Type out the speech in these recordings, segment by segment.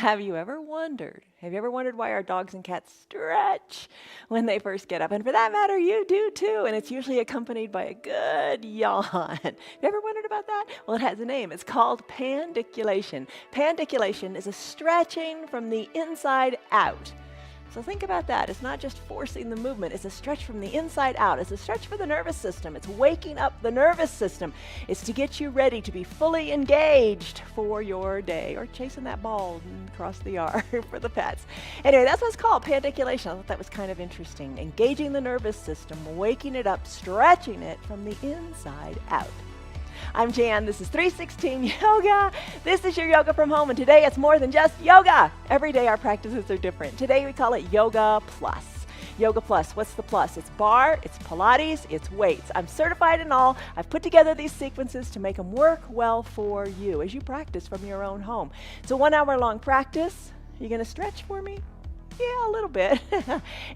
Have you ever wondered why our dogs and cats stretch when they first get up? And for that matter, you do too. And it's usually accompanied by a good yawn. Have you ever wondered about that? Well, it has a name. It's called pandiculation. Pandiculation is a stretching from the inside out. So think about that. It's not just forcing the movement. It's a stretch from the inside out. It's a stretch for the nervous system. It's waking up the nervous system. It's to get you ready to be fully engaged for your day, or chasing that ball across the yard for the pets. Anyway, that's what it's called, pandiculation. I thought that was kind of interesting. Engaging the nervous system, waking it up, stretching it from the inside out. I'm Jan, this is 316 Yoga. This is your yoga from home, and today it's more than just yoga. Every day our practices are different. Today we call it Yoga Plus. Yoga Plus, what's the plus? It's Barre, it's Pilates, it's weights. I'm certified in all. I've put together these sequences to make them work well for you as you practice from your own home. It's a 1 hour long practice. You gonna stretch for me? Yeah, a little bit.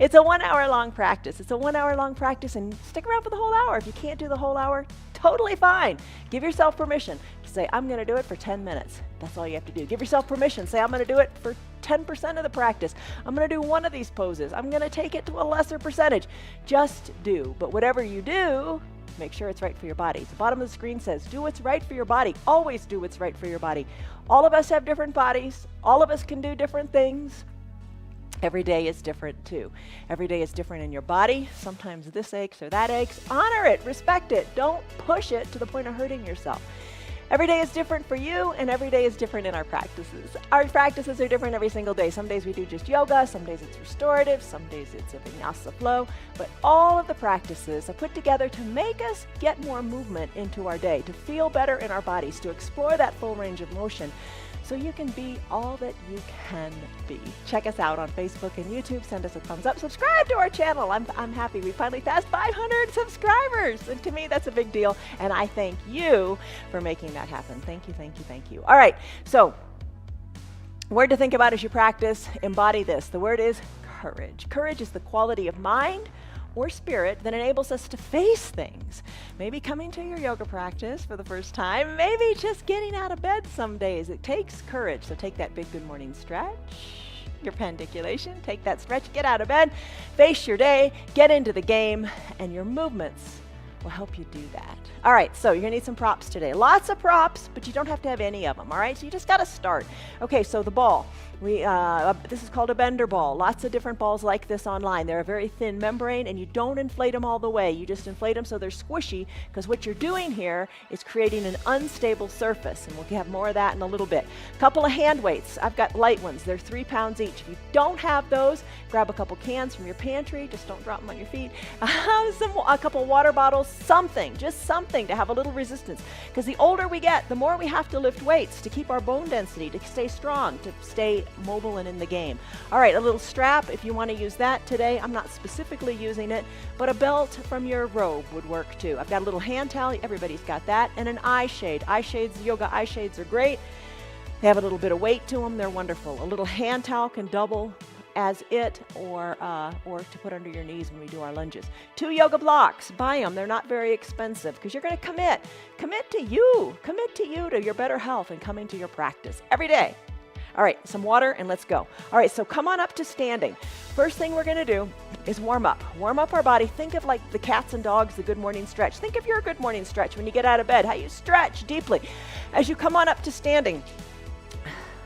It's a 1 hour long practice. It's a 1 hour long practice, and stick around for the whole hour. If you can't do the whole hour, totally fine. Give yourself permission to say, I'm going to do it for 10 minutes. That's all you have to do. Give yourself permission. Say, I'm going to do it for 10% of the practice. I'm going to do one of these poses. I'm going to take it to a lesser percentage. Just do. But whatever you do, make sure it's right for your body. The bottom of the screen says, do what's right for your body. Always do what's right for your body. All of us have different bodies. All of us can do different things. Every day is different too. Every day is different in your body. Sometimes this aches or that aches. Honor it, respect it. Don't push it to the point of hurting yourself. Every day is different for you, and every day is different in our practices. Our practices are different every single day. Some days we do just yoga, some days it's restorative, some days it's a vinyasa flow, but all of the practices are put together to make us get more movement into our day, to feel better in our bodies, to explore that full range of motion, so you can be all that you can be. Check us out on Facebook and YouTube. Send us a thumbs up. Subscribe to our channel. I'm happy. We finally passed 500 subscribers. And to me, that's a big deal. And I thank you for making that happen. Thank you, thank you, thank you. All right. So, word to think about as you practice. Embody this. The word is courage. Courage is the quality of mind or spirit that enables us to face things. Maybe coming to your yoga practice for the first time, maybe just getting out of bed some days. It takes courage. So take that big good morning stretch, your pandiculation, take that stretch, get out of bed, face your day, get into the game, and your movements will help you do that. All right, so you're gonna need some props today. Lots of props, but you don't have to have any of them, all right? So you just gotta start. Okay, so the ball. This is called a bender ball. Lots of different balls like this online. They're a very thin membrane, and you don't inflate them all the way. You just inflate them so they're squishy, because what you're doing here is creating an unstable surface, and we'll have more of that in a little bit. A couple of hand weights. I've got light ones. They're 3 pounds each. If you don't have those, grab a couple cans from your pantry. Just don't drop them on your feet. A couple water bottles, something, just something to have a little resistance, because the older we get, the more we have to lift weights to keep our bone density, to stay strong, to stay mobile and in the game. All right, a little strap if you want to use that today. I'm not specifically using it, but a belt from your robe would work too. I've got a little hand towel, everybody's got that, and an eye shade. Eye shades, yoga eye shades are great. They have a little bit of weight to them, they're wonderful. A little hand towel can double as it, or to put under your knees when we do our lunges. 2 yoga blocks, buy them. They're not very expensive, because you're going to commit to you, to your better health and coming to your practice every day. All right, some water and let's go. All right, so come on up to standing. First thing we're going to do is warm up our body. Think of like the cats and dogs, the good morning stretch. Think of your good morning stretch when you get out of bed, how you stretch deeply. As you come on up to standing,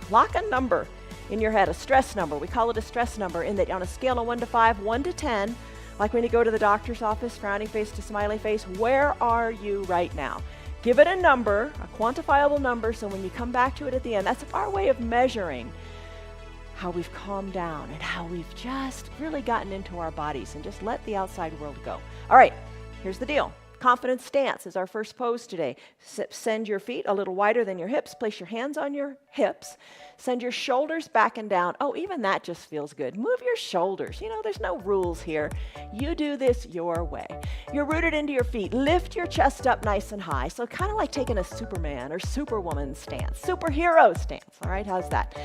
lock a number in your head, a stress number. We call it a stress number, in that on a scale of 1 to 5, 1 to 10, like when you go to the doctor's office, frowning face to smiley face, where are you right now? Give it a number, a quantifiable number, so when you come back to it at the end, that's our way of measuring how we've calmed down and how we've just really gotten into our bodies and just let the outside world go. All right, here's the deal. Confident stance is our first pose today. Send your feet a little wider than your hips. Place your hands on your hips. Send your shoulders back and down. Oh, even that just feels good. Move your shoulders. You know, there's no rules here. You do this your way. You're rooted into your feet. Lift your chest up nice and high. So kind of like taking a Superman or Superwoman stance, superhero stance. All right, how's that?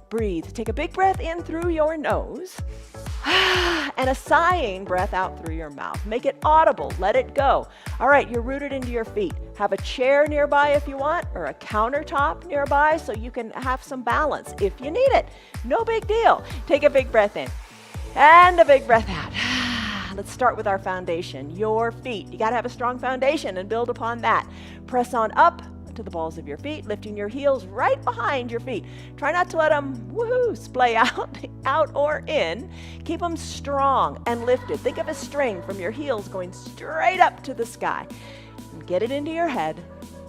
Breathe. Take a big breath in through your nose. And a sighing breath out through your mouth. Make it audible. Let it go. All right, you're rooted into your feet. Have a chair nearby if you want, or a countertop nearby so you can have some balance if you need it. No big deal. Take a big breath in and a big breath out. Let's start with our foundation, your feet. You got to have a strong foundation and build upon that. Press on up to the balls of your feet, lifting your heels right behind your feet. Try not to let them splay out or in. Keep them strong and lifted. Think of a string from your heels going straight up to the sky. And get it into your head.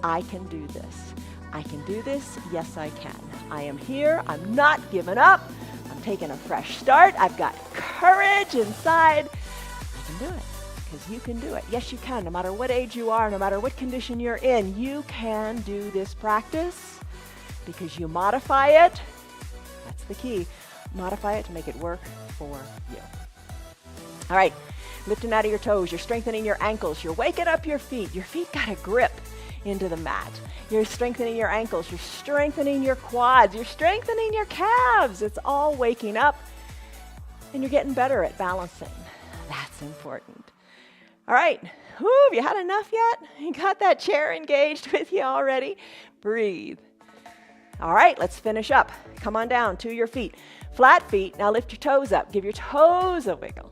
I can do this. I can do this. Yes, I can. I am here. I'm not giving up. I'm taking a fresh start. I've got courage inside. I can do it. Because you can do it. Yes, you can. No matter what age you are, no matter what condition you're in, you can do this practice because you modify it. That's the key. Modify it to make it work for you. All right. Lifting out of your toes. You're strengthening your ankles. You're waking up your feet. Your feet got a grip into the mat. You're strengthening your ankles. You're strengthening your quads. You're strengthening your calves. It's all waking up. And you're getting better at balancing. That's important. All right, have you had enough yet? You got that chair engaged with you already? Breathe. All right, let's finish up. Come on down to your feet. Flat feet, now lift your toes up. Give your toes a wiggle.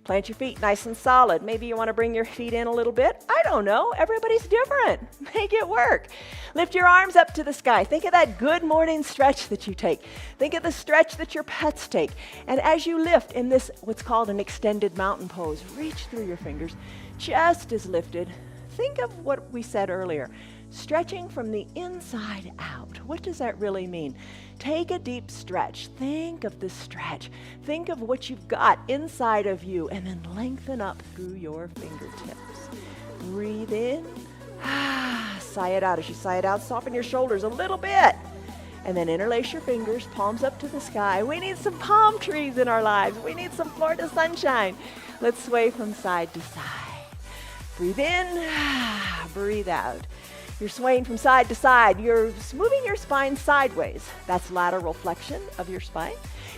Plant your feet nice and solid. Maybe you want to bring your feet in a little bit. I don't know, everybody's different. Make it work. Lift your arms up to the sky. Think of that good morning stretch that you take. Think of the stretch that your pets take. And as you lift in this, what's called an extended mountain pose, reach through your fingers. Chest is lifted. Think of what we said earlier. Stretching from the inside out. What does that really mean? Take a deep stretch. Think of the stretch. Think of what you've got inside of you and then lengthen up through your fingertips. Breathe in. Sigh it out. As you sigh it out, soften your shoulders a little bit. And then interlace your fingers, palms up to the sky. We need some palm trees in our lives. We need some Florida sunshine. Let's sway from side to side. Breathe in. Breathe out. You're swaying from side to side. You're moving your spine sideways. That's lateral flexion of your spine.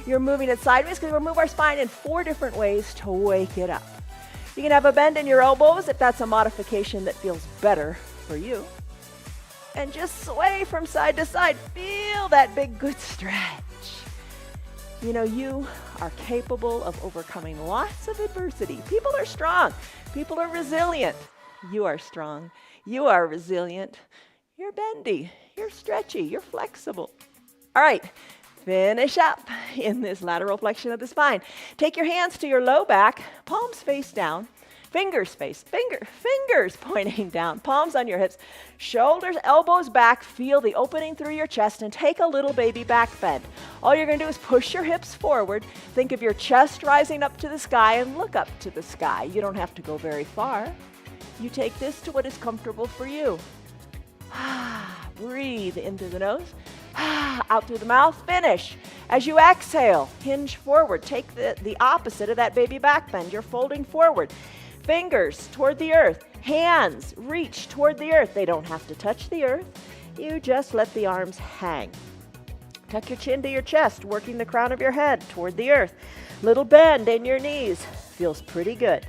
You're moving it sideways because we move our spine in 4 different ways to wake it up. You can have a bend in your elbows if that's a modification that feels better for you. And just sway from side to side. Feel that big good stretch. You know, you are capable of overcoming lots of adversity. People are strong. People are resilient. You are strong. You are resilient. You're bendy. You're stretchy. You're flexible. All right. Finish up in this lateral flexion of the spine. Take your hands to your low back, palms face down, fingers pointing down, palms on your hips, shoulders, elbows back. Feel the opening through your chest and take a little baby back bend. All you're going to do is push your hips forward. Think of your chest rising up to the sky and look up to the sky. You don't have to go very far. You take this to what is comfortable for you. Breathe into the nose. Out through the mouth. Finish. As you exhale, hinge forward. Take the opposite of that baby back bend. You're folding forward. Fingers toward the earth. Hands reach toward the earth. They don't have to touch the earth. You just let the arms hang. Tuck your chin to your chest, working the crown of your head toward the earth. Little bend in your knees. Feels pretty good.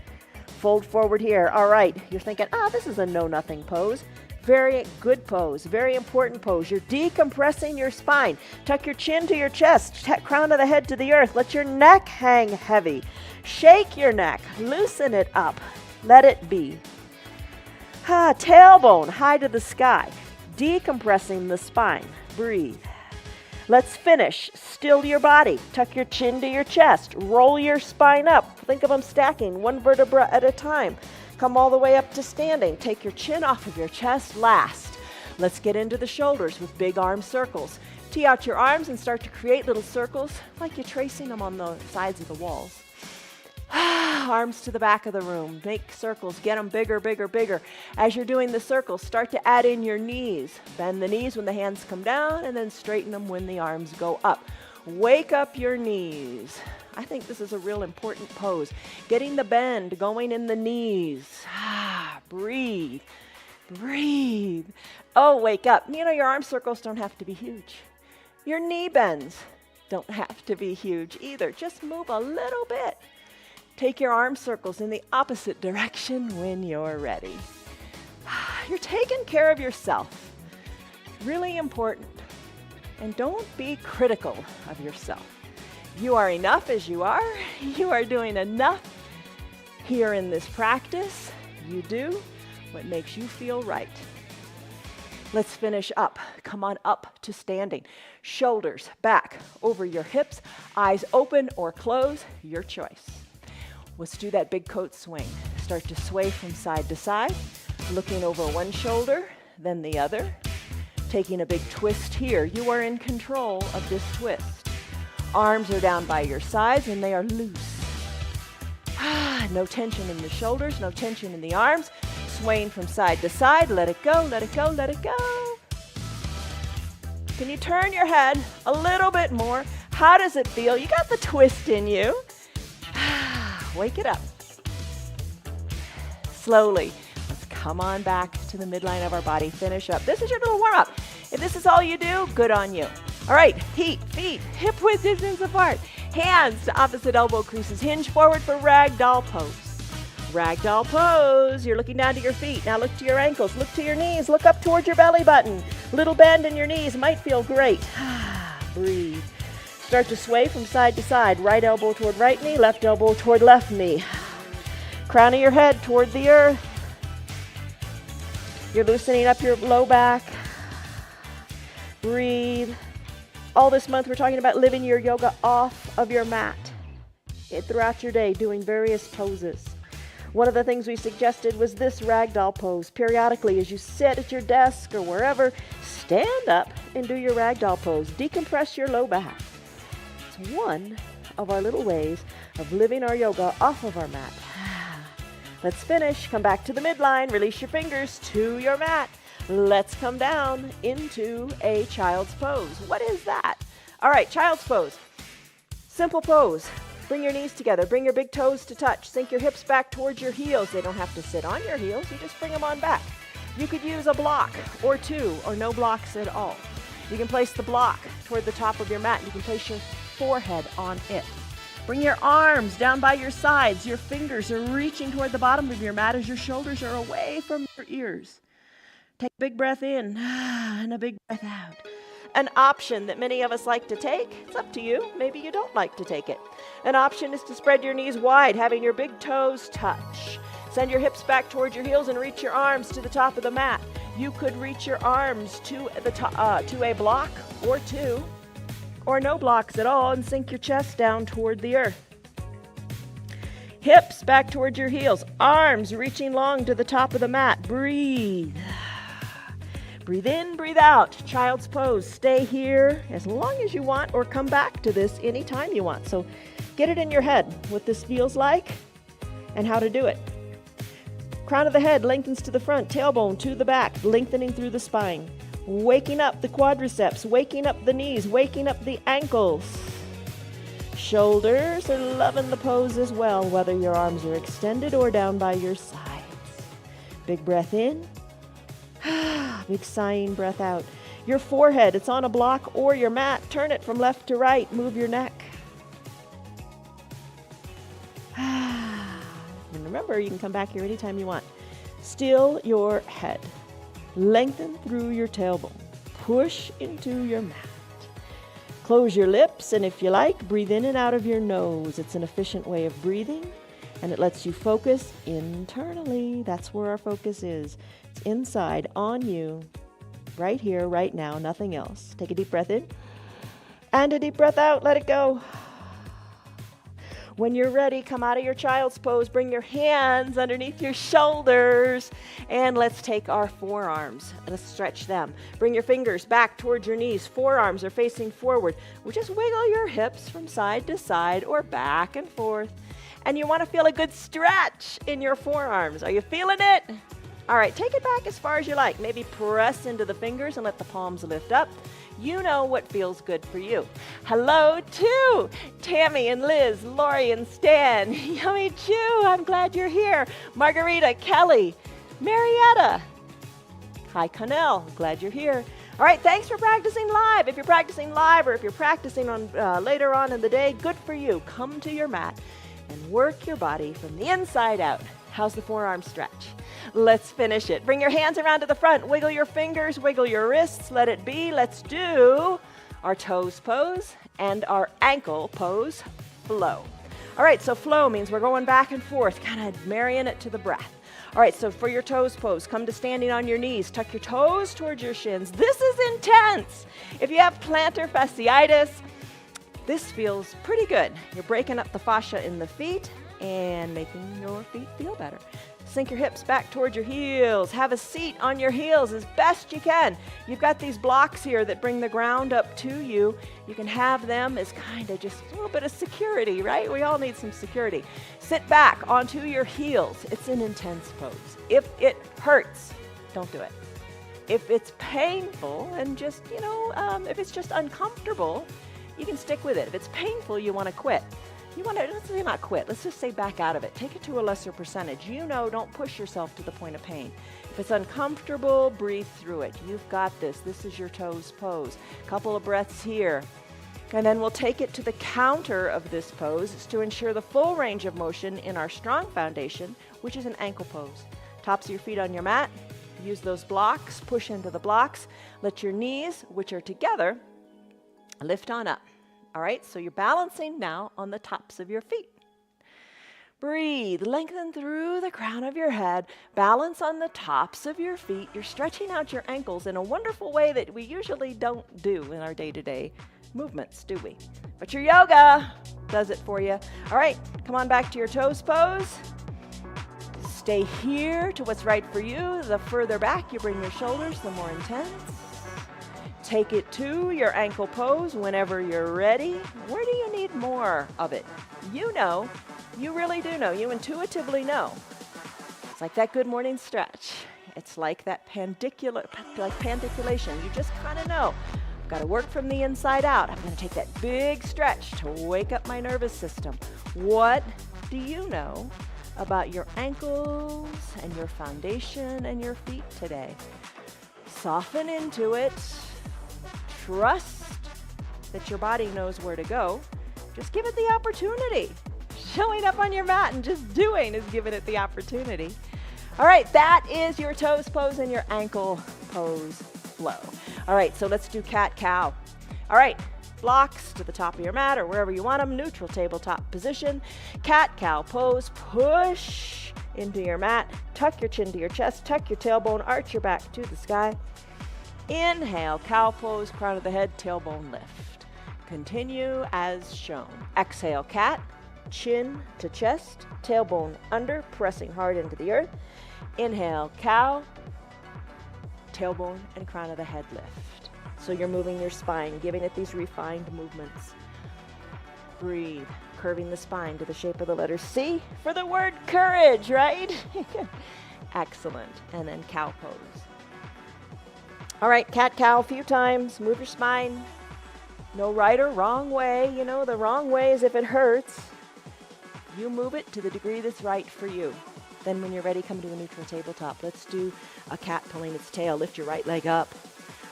Fold forward here. All right. You're thinking, this is a know-nothing pose. Very good pose. Very important pose. You're decompressing your spine. Tuck your chin to your chest. Crown of the head to the earth. Let your neck hang heavy. Shake your neck. Loosen it up. Let it be. Tailbone high to the sky. Decompressing the spine. Breathe. Let's finish. Still your body. Tuck your chin to your chest. Roll your spine up. Think of them stacking 1 vertebra at a time. Come all the way up to standing. Take your chin off of your chest last. Let's get into the shoulders with big arm circles. Tee out your arms and start to create little circles like you're tracing them on the sides of the walls. Arms to the back of the room. Make circles. Get them bigger, bigger, bigger. As you're doing the circles, start to add in your knees. Bend the knees when the hands come down and then straighten them when the arms go up. Wake up your knees. I think this is a real important pose. Getting the bend going in the knees. Breathe. Breathe. Oh, wake up. You know, your arm circles don't have to be huge. Your knee bends. Don't have to be huge either. Just move a little bit. Take your arm circles in the opposite direction when you're ready. You're taking care of yourself. Really important. And don't be critical of yourself. You are enough as you are. You are doing enough here in this practice. You do what makes you feel right. Let's finish up. Come on up to standing. Shoulders back over your hips, eyes open or close, your choice. Let's do that big coat swing. Start to sway from side to side, looking over one shoulder, then the other. Taking a big twist here. You are in control of this twist. Arms are down by your sides and they are loose. No tension in the shoulders, no tension in the arms. Swaying from side to side. Let it go, let it go, let it go. Can you turn your head a little bit more? How does it feel? You got the twist in you. Wake it up. Slowly. Let's come on back to the midline of our body. Finish up. This is your little warm-up. If this is all you do, good on you. All right, feet, hip-width distance apart. Hands to opposite elbow creases. Hinge forward for ragdoll pose. Ragdoll pose. You're looking down to your feet. Now look to your ankles. Look to your knees. Look up towards your belly button. Little bend in your knees might feel great. Breathe. Start to sway from side to side. Right elbow toward right knee. Left elbow toward left knee. Crown of your head toward the earth. You're loosening up your low back. Breathe. All this month we're talking about living your yoga off of your mat throughout your day, doing various poses. One of the things we suggested was this ragdoll pose. Periodically, as you sit at your desk or wherever, stand up and do your ragdoll pose. Decompress your low back. It's one of our little ways of living our yoga off of our mat. Let's finish. Come back to the midline. Release your fingers to your mat. Let's come down into a child's pose. What is that? All right, child's pose. Simple pose. Bring your knees together. Bring your big toes to touch. Sink your hips back towards your heels. They don't have to sit on your heels. You just bring them on back. You could use a block or two or no blocks at all. You can place the block toward the top of your mat. You can place your forehead on it. Bring your arms down by your sides. Your fingers are reaching toward the bottom of your mat as your shoulders are away from your ears. Take a big breath in and a big breath out. An option that many of us like to take, it's up to you. Maybe you don't like to take it. An option is to spread your knees wide, having your big toes touch. Send your hips back towards your heels and reach your arms to the top of the mat. You could reach your arms to a block or two, or no blocks at all, and sink your chest down toward the earth. Hips back towards your heels, arms reaching long to the top of the mat. Breathe. Breathe in, breathe out. Child's pose. Stay here as long as you want or come back to this anytime you want. So get it in your head what this feels like and how to do it. Crown of the head lengthens to the front, tailbone to the back, lengthening through the spine. Waking up the quadriceps, waking up the knees, waking up the ankles. Shoulders are loving the pose as well, whether your arms are extended or down by your sides. Big breath in. Big sighing breath out. Your forehead, it's on a block or your mat. Turn it from left to right. Move your neck. And remember, you can come back here anytime you want. Still your head. Lengthen through your tailbone. Push into your mat. Close your lips, and if you like, breathe in and out of your nose. It's an efficient way of breathing, and it lets you focus internally. That's where our focus is. It's inside, on you, right here, right now, nothing else. Take a deep breath in, and a deep breath out. Let it go. When you're ready, come out of your child's pose. Bring your hands underneath your shoulders. And let's take our forearms. Let's stretch them. Bring your fingers back towards your knees. Forearms are facing forward. We'll just wiggle your hips from side to side or back and forth. And you want to feel a good stretch in your forearms. Are you feeling it? All right, take it back as far as you like. Maybe press into the fingers and let the palms lift up. You know what feels good for you. Hello to Tammy and Liz, Lori and Stan. Yummy Chew, I'm glad you're here. Margarita, Kelly, Marietta. Hi, Connell, glad you're here. All right, thanks for practicing live. If you're practicing live or if you're practicing on later on in the day, good for you. Come to your mat and work your body from the inside out. How's the forearm stretch? Let's finish it. Bring your hands around to the front. Wiggle your fingers, wiggle your wrists. Let it be. Let's do our toes pose and our ankle pose, flow. All right, so flow means we're going back and forth, kind of marrying it to the breath. All right, so for your toes pose, come to standing on your knees. Tuck your toes towards your shins. This is intense. If you have plantar fasciitis, this feels pretty good. You're breaking up the fascia in the feet and making your feet feel better. Sink your hips back towards your heels. Have a seat on your heels as best you can. You've got these blocks here that bring the ground up to you. You can have them as kind of just a little bit of security, right? We all need some security. Sit back onto your heels. It's an intense pose. If it hurts, don't do it. If it's painful and just, if it's just uncomfortable, you can stick with it. If it's painful, you want to quit. Let's say not quit, let's just say back out of it. Take it to a lesser percentage. Don't push yourself to the point of pain. If it's uncomfortable, breathe through it. You've got this. This is your toes pose. Couple of breaths here. And then we'll take it to the counter of this pose. It's to ensure the full range of motion in our strong foundation, which is an ankle pose. Tops of your feet on your mat. Use those blocks, push into the blocks. Let your knees, which are together, lift on up. All right, so you're balancing now on the tops of your feet. Breathe, lengthen through the crown of your head, balance on the tops of your feet. You're stretching out your ankles in a wonderful way that we usually don't do in our day-to-day movements, do we? But your yoga does it for you. All right, come on back to your toes pose. Stay here to what's right for you. The further back you bring your shoulders, the more intense. Take it to your ankle pose whenever you're ready. Where do you need more of it? You know, you really do know. You intuitively know. It's like that good morning stretch. It's like that pandiculation. You just kind of know. I've got to work from the inside out. I'm going to take that big stretch to wake up my nervous system. What do you know about your ankles and your foundation and your feet today? Soften into it. Trust that your body knows where to go. Just give it the opportunity. Showing up on your mat and just doing is giving it the opportunity. All right, that is your toes pose and your ankle pose flow. All right, so let's do cat-cow. All right, blocks to the top of your mat or wherever you want them, neutral tabletop position. Cat-cow pose, push into your mat, tuck your chin to your chest, tuck your tailbone, arch your back to the sky. Inhale, cow pose, crown of the head, tailbone lift. Continue as shown. Exhale, cat, chin to chest, tailbone under, pressing hard into the earth. Inhale, cow, tailbone and crown of the head lift. So you're moving your spine, giving it these refined movements. Breathe, curving the spine to the shape of the letter C for the word courage, right? Excellent. And then cow pose. All right, cat-cow a few times. Move your spine. No right or wrong way. The wrong way is if it hurts. You move it to the degree that's right for you. Then when you're ready, come to a neutral tabletop. Let's do a cat pulling its tail. Lift your right leg up.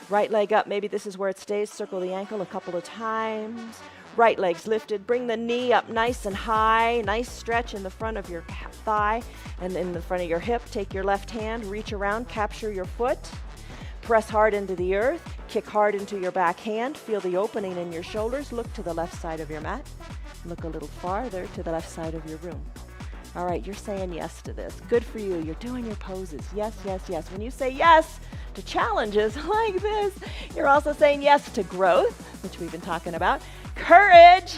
Right leg up. Maybe this is where it stays. Circle the ankle a couple of times. Right leg's lifted. Bring the knee up nice and high. Nice stretch in the front of your thigh and in the front of your hip. Take your left hand. Reach around. Capture your foot. Press hard into the earth, kick hard into your back hand, feel the opening in your shoulders, look to the left side of your mat, look a little farther to the left side of your room. All right, you're saying yes to this. Good for you. You're doing your poses. Yes, yes, yes. When you say yes to challenges like this, you're also saying yes to growth, which we've been talking about, courage,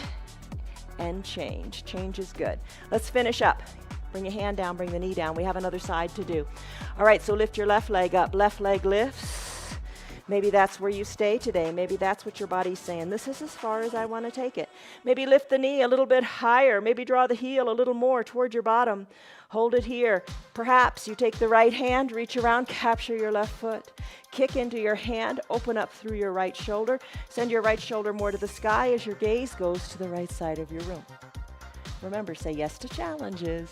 and change. Change is good. Let's finish up. Bring your hand down, bring the knee down. We have another side to do. All right, so lift your left leg up. Left leg lifts. Maybe that's where you stay today. Maybe that's what your body's saying. This is as far as I want to take it. Maybe lift the knee a little bit higher. Maybe draw the heel a little more toward your bottom. Hold it here. Perhaps you take the right hand, reach around, capture your left foot. Kick into your hand, open up through your right shoulder. Send your right shoulder more to the sky as your gaze goes to the right side of your room. Remember, say yes to challenges.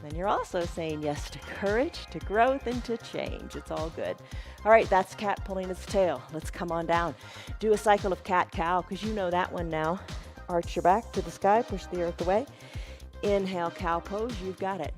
Then you're also saying yes to courage, to growth, and to change. It's all good. All right, that's cat pulling its tail. Let's come on down. Do a cycle of cat-cow, because you know that one now. Arch your back to the sky, push the earth away. Inhale, cow pose, you've got it.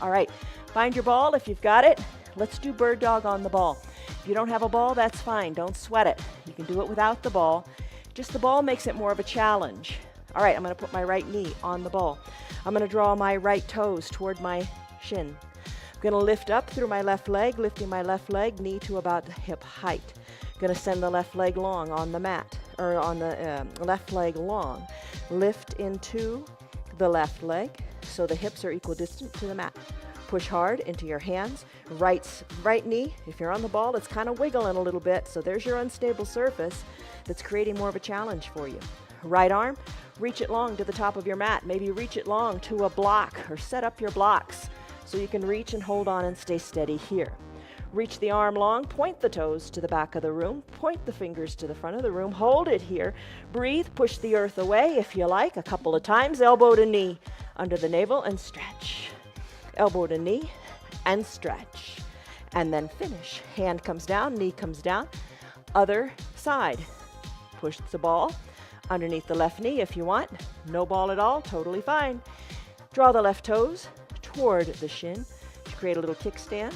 All right, find your ball if you've got it. Let's do bird dog on the ball. If you don't have a ball, that's fine. Don't sweat it. You can do it without the ball. Just the ball makes it more of a challenge. All right, I'm going to put my right knee on the ball. I'm going to draw my right toes toward my shin. I'm going to lift up through my left leg, lifting my left leg, knee to about the hip height. I'm going to send the left leg long on the mat, or on the left leg long. Lift into the left leg so the hips are equidistant to the mat. Push hard into your hands. Right knee, if you're on the ball, it's kind of wiggling a little bit, so there's your unstable surface that's creating more of a challenge for you. Right arm, reach it long to the top of your mat. Maybe reach it long to a block, or set up your blocks so you can reach and hold on and stay steady here. Reach the arm long, point the toes to the back of the room, point the fingers to the front of the room, hold it here. Breathe, push the earth away if you like, a couple of times. Elbow to knee, under the navel, and stretch. Elbow to knee, and stretch. And then finish. Hand comes down, knee comes down. Other side. Push the ball underneath the left knee if you want. No ball at all, totally fine. Draw the left toes toward the shin to create a little kickstand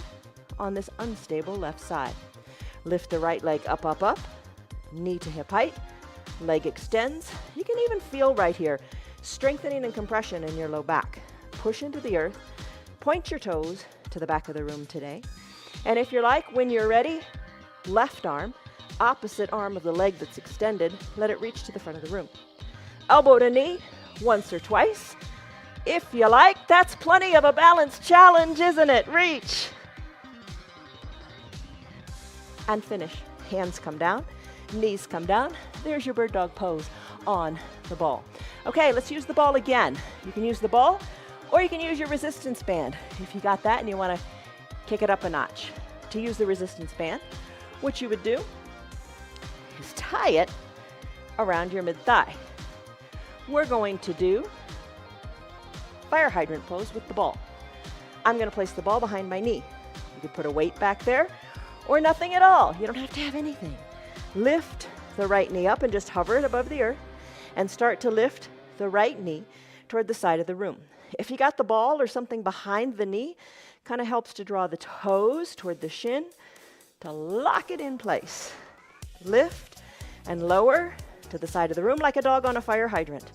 on this unstable left side. Lift the right leg up, up, up. Knee to hip height. Leg extends. You can even feel right here strengthening and compression in your low back. Push into the earth. Point your toes to the back of the room today. And if you're like, when you're ready, left arm, opposite arm of the leg that's extended, let it reach to the front of the room. Elbow to knee, once or twice. If you like, that's plenty of a balance challenge, isn't it? Reach. And finish. Hands come down, knees come down. There's your bird dog pose on the ball. Okay, let's use the ball again. You can use the ball, or you can use your resistance band if you got that and you want to kick it up a notch. To use the resistance band, what you would do is tie it around your mid-thigh. We're going to do fire hydrant pose with the ball. I'm going to place the ball behind my knee. You could put a weight back there or nothing at all. You don't have to have anything. Lift the right knee up and just hover it above the earth and start to lift the right knee toward the side of the room. If you got the ball or something behind the knee, kind of helps to draw the toes toward the shin to lock it in place. Lift and lower to the side of the room like a dog on a fire hydrant.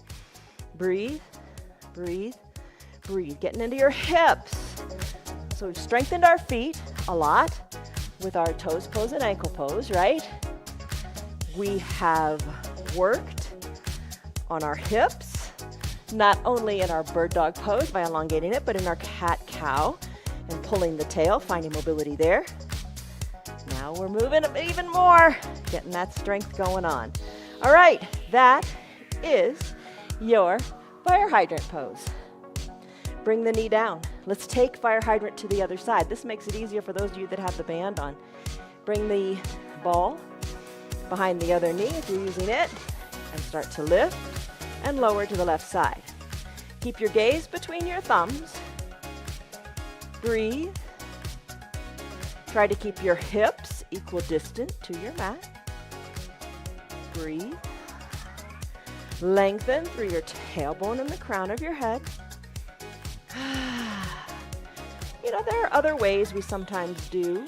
Breathe, breathe, breathe. Getting into your hips. So we've strengthened our feet a lot with our toes pose and ankle pose, right? We have worked on our hips, not only in our bird dog pose by elongating it, but in our cat-cow and pulling the tail, finding mobility there. Now we're moving even more, getting that strength going on. All right, that is your fire hydrant pose. Bring the knee down. Let's take fire hydrant to the other side. This makes it easier for those of you that have the band on. Bring the ball behind the other knee if you're using it, and start to lift and lower to the left side. Keep your gaze between your thumbs. Breathe. Try to keep your hips equidistant to your mat. Breathe. Lengthen through your tailbone and the crown of your head. You know, there are other ways we sometimes do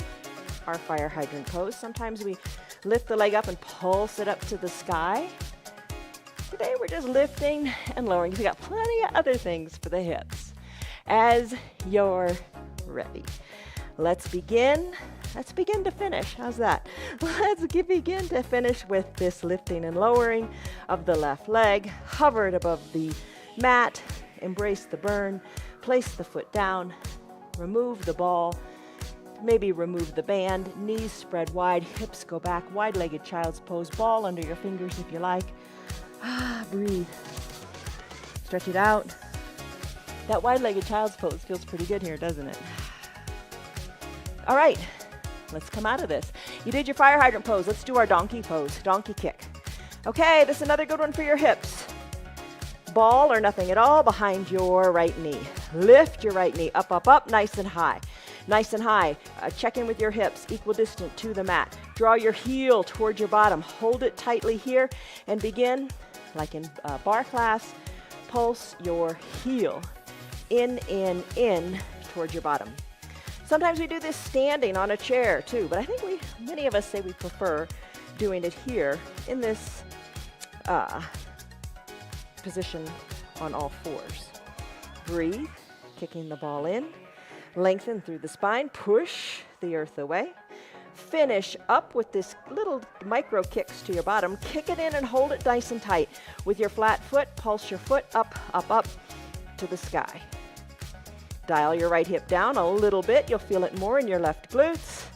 our fire hydrant pose. Sometimes we lift the leg up and pulse it up to the sky. Today we're just lifting and lowering. We've got plenty of other things for the hips. As you're ready, let's begin to finish. How's that? Let's begin to finish with this lifting and lowering of the left leg. Hover it above the mat. Embrace the burn. Place the foot down. Remove the ball. Maybe remove the band. Knees spread wide. Hips go back. Wide-legged child's pose. Ball under your fingers if you like. Breathe. Stretch it out. That wide-legged child's pose feels pretty good here, doesn't it? All right, let's come out of this. You did your fire hydrant pose. Let's do our donkey pose, donkey kick. Okay, this is another good one for your hips. ball or nothing at all behind your right knee. Lift your right knee up, up, up, nice and high. Nice and high. Check in with your hips, equidistant to the mat. Draw your heel towards your bottom. Hold it tightly here and begin, like in bar class, pulse your heel in towards your bottom. Sometimes we do this standing on a chair too, but I think many of us say we prefer doing it here in this position on all fours. Breathe, kicking the ball in, lengthen through the spine, push the earth away. Finish up with this little micro kicks to your bottom. Kick it in and hold it nice and tight. With your flat foot, pulse your foot up, up, up to the sky. Dial your right hip down a little bit. You'll feel it more in your left glutes.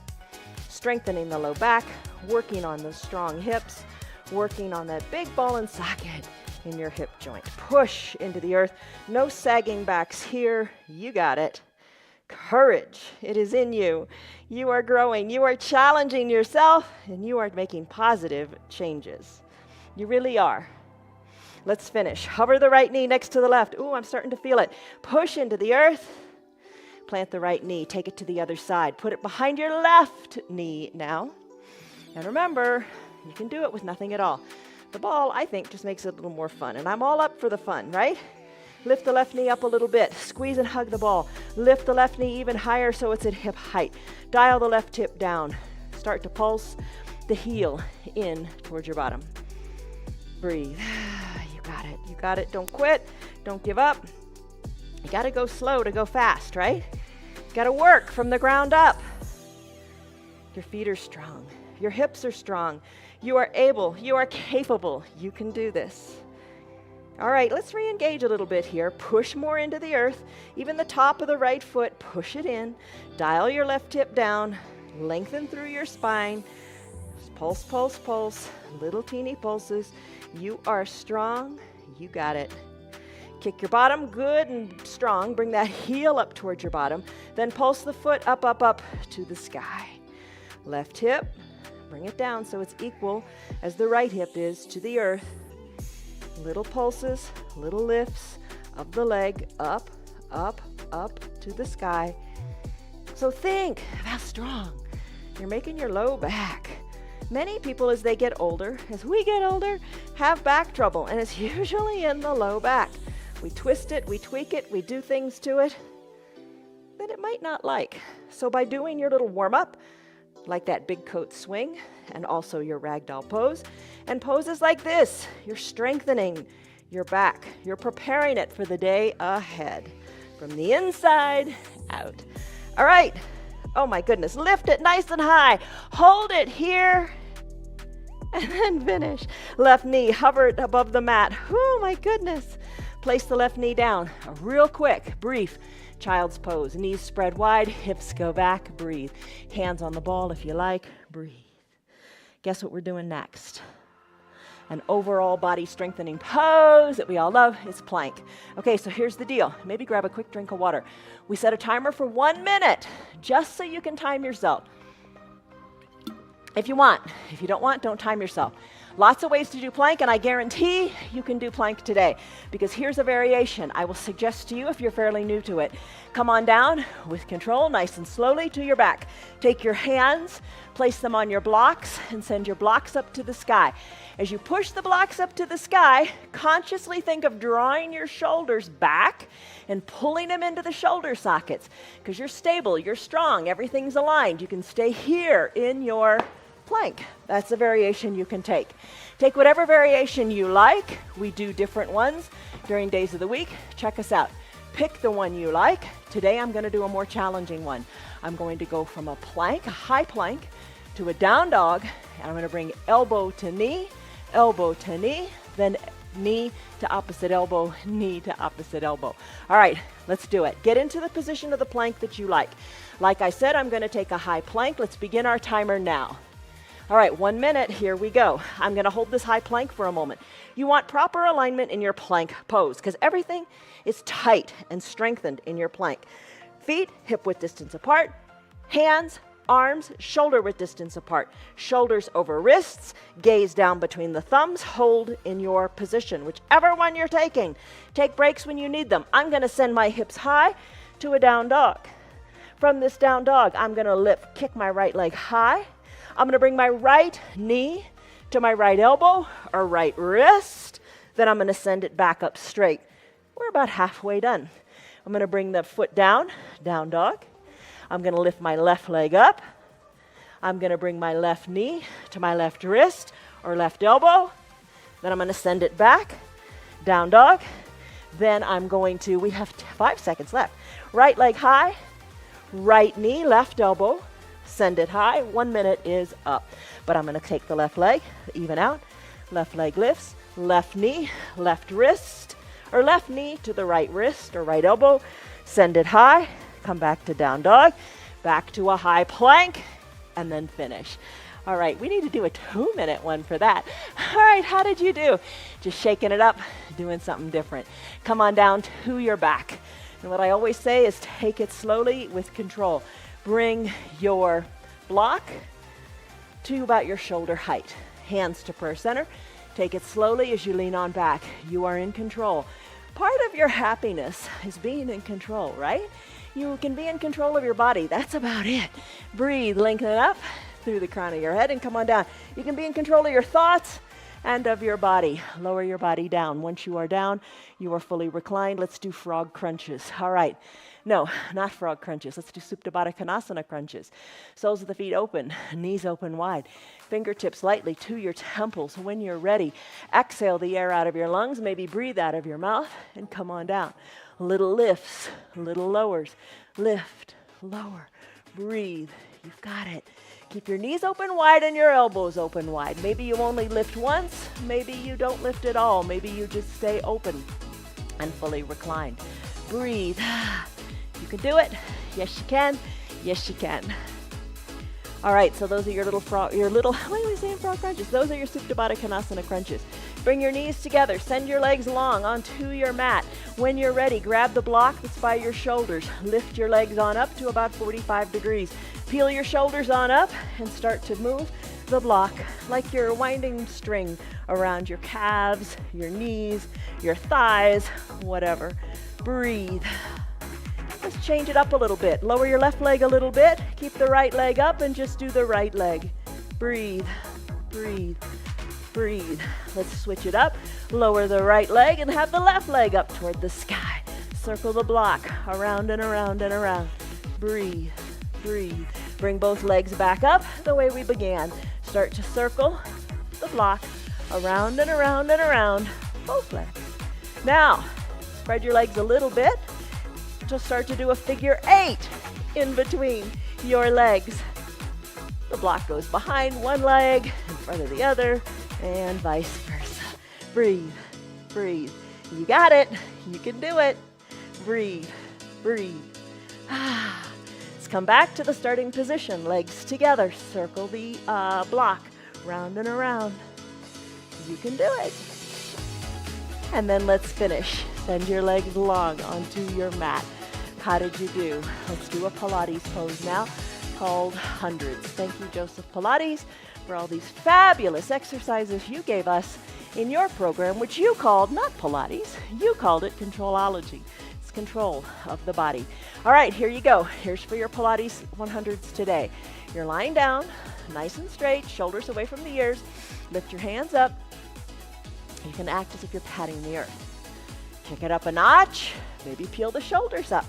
Strengthening the low back, working on those strong hips, working on that big ball and socket in your hip joint. Push into the earth. No sagging backs here. You got it. Courage. It is in you. You are growing. You are challenging yourself, and you are making positive changes. You really are. Let's finish. Hover the right knee next to the left. Ooh, I'm starting to feel it. Push into the earth. Plant the right knee. Take it to the other side. Put it behind your left knee now. And remember, you can do it with nothing at all. The ball, I think, just makes it a little more fun. And I'm all up for the fun, right? Lift the left knee up a little bit. Squeeze and hug the ball. Lift the left knee even higher so it's at hip height. Dial the left hip down. Start to pulse the heel in towards your bottom. Breathe. You got it. You got it. Don't quit. Don't give up. You got to go slow to go fast, right? You got to work from the ground up. Your feet are strong. Your hips are strong. You are able. You are capable. You can do this. All right, let's re-engage a little bit here. Push more into the earth. Even the top of the right foot, push it in. Dial your left hip down. Lengthen through your spine. Pulse, pulse, pulse. Little teeny pulses. You are strong. You got it. Kick your bottom good and strong. Bring that heel up towards your bottom. Then pulse the foot up, up, up to the sky. Left hip, bring it down so it's equal as the right hip is to the earth. Little pulses, little lifts of the leg up, up, up to the sky. So think of how strong you're making your low back. Many people as they get older, as we get older, have back trouble, and it's usually in the low back. We twist it, we tweak it, we do things to it that it might not like. So by doing your little warm-up, like that big coat swing, and also your ragdoll pose, and poses like this, you're strengthening your back. You're preparing it for the day ahead, from the inside out. All right. Oh my goodness. Lift it nice and high. Hold it here, and then finish. Left knee hovered above the mat. Oh my goodness. Place the left knee down. A real quick, brief child's pose. Knees spread wide, hips go back, breathe. Hands on the ball if you like, breathe. Guess what we're doing next? An overall body strengthening pose that we all love is plank. Okay, so here's the deal. Maybe grab a quick drink of water. We set a timer for 1 minute, just so you can time yourself. If you want. If you don't want, don't time yourself. Lots of ways to do plank, and I guarantee you can do plank today, because here's a variation I will suggest to you if you're fairly new to it. Come on down with control, nice and slowly to your back. Take your hands, place them on your blocks, and send your blocks up to the sky. As you push the blocks up to the sky, consciously think of drawing your shoulders back and pulling them into the shoulder sockets, because you're stable, you're strong, everything's aligned. You can stay here in your plank. That's a variation you can take. Take whatever variation you like. We do different ones during days of the week. Check us out. Pick the one you like. Today I'm going to do a more challenging one. I'm going to go from a plank, a high plank, to a down dog, and I'm going to bring elbow to knee, then knee to opposite elbow, knee to opposite elbow. All right, let's do it. Get into the position of the plank that you like. Like I said, I'm going to take a high plank. Let's begin our timer now. All right, 1 minute, here we go. I'm going to hold this high plank for a moment. You want proper alignment in your plank pose, because everything is tight and strengthened in your plank. Feet hip width distance apart, hands Arms shoulder width distance apart. Shoulders over wrists. Gaze down between the thumbs. Hold in your position, whichever one you're taking. Take breaks when you need them. I'm going to send my hips high to a down dog. From this down dog, I'm going to kick my right leg high. I'm going to bring my right knee to my right elbow or right wrist. Then I'm going to send it back up straight. We're about halfway done. I'm going to bring the foot down, down dog. I'm going to lift my left leg up. I'm going to bring my left knee to my left wrist or left elbow. Then I'm going to send it back, down dog. Then I'm going to, we have 5 seconds left. Right leg high, right knee, left elbow, send it high. 1 minute is up. But I'm going to take the left leg, even out. Left leg lifts, left knee, left wrist, or left knee to the right wrist or right elbow. Send it high. Come back to down dog, back to a high plank, and then finish. All right, we need to do a 2-minute one for that. All right, how did you do? Just shaking it up, doing something different. Come on down to your back. And what I always say is take it slowly with control. Bring your block to about your shoulder height. Hands to prayer center. Take it slowly as you lean on back. You are in control. Part of your happiness is being in control, right? You can be in control of your body. That's about it. Breathe, lengthen it up through the crown of your head and come on down. You can be in control of your thoughts and of your body. Lower your body down. Once you are down, you are fully reclined. Let's do frog crunches. All right. No, not frog crunches. Let's do Supta Baddha Konasana crunches. Soles of the feet open, knees open wide. Fingertips lightly to your temples. When you're ready, exhale the air out of your lungs. Maybe breathe out of your mouth and come on down. Little lifts, little lowers. Lift, lower, breathe. You've got it. Keep your knees open wide and your elbows open wide. Maybe you only lift once. Maybe you don't lift at all. Maybe you just stay open and fully reclined. Breathe. You can do it. Yes, you can. Yes, you can. All right, so those are your little why am I saying frog crunches? Those are your Supta Baddha Konasana crunches. Bring your knees together. Send your legs long onto your mat. When you're ready, grab the block that's by your shoulders. Lift your legs on up to about 45 degrees. Peel your shoulders on up and start to move the block like you're winding string around your calves, your knees, your thighs, whatever. Breathe. Let's change it up a little bit. Lower your left leg a little bit. Keep the right leg up and just do the right leg. Breathe, breathe, breathe. Let's switch it up. Lower the right leg and have the left leg up toward the sky. Circle the block around and around and around. Breathe, breathe. Bring both legs back up the way we began. Start to circle the block around and around and around both legs. Now, spread your legs a little bit. To start to do a figure 8 in between your legs. The block goes behind one leg, in front of the other, and vice versa. Breathe, breathe. You got it. You can do it. Breathe, breathe. Let's come back to the starting position. Legs together. Circle the block round and around. You can do it. And then let's finish. Send your legs long onto your mat. How did you do? Let's do a Pilates pose now called hundreds. Thank you, Joseph Pilates, for all these fabulous exercises you gave us in your program, which you called not Pilates, you called it Controlology. It's control of the body. All right, here you go. Here's for your Pilates 100s today. You're lying down, nice and straight, shoulders away from the ears. Lift your hands up. You can act as if you're patting the earth. Kick it up a notch. Maybe peel the shoulders up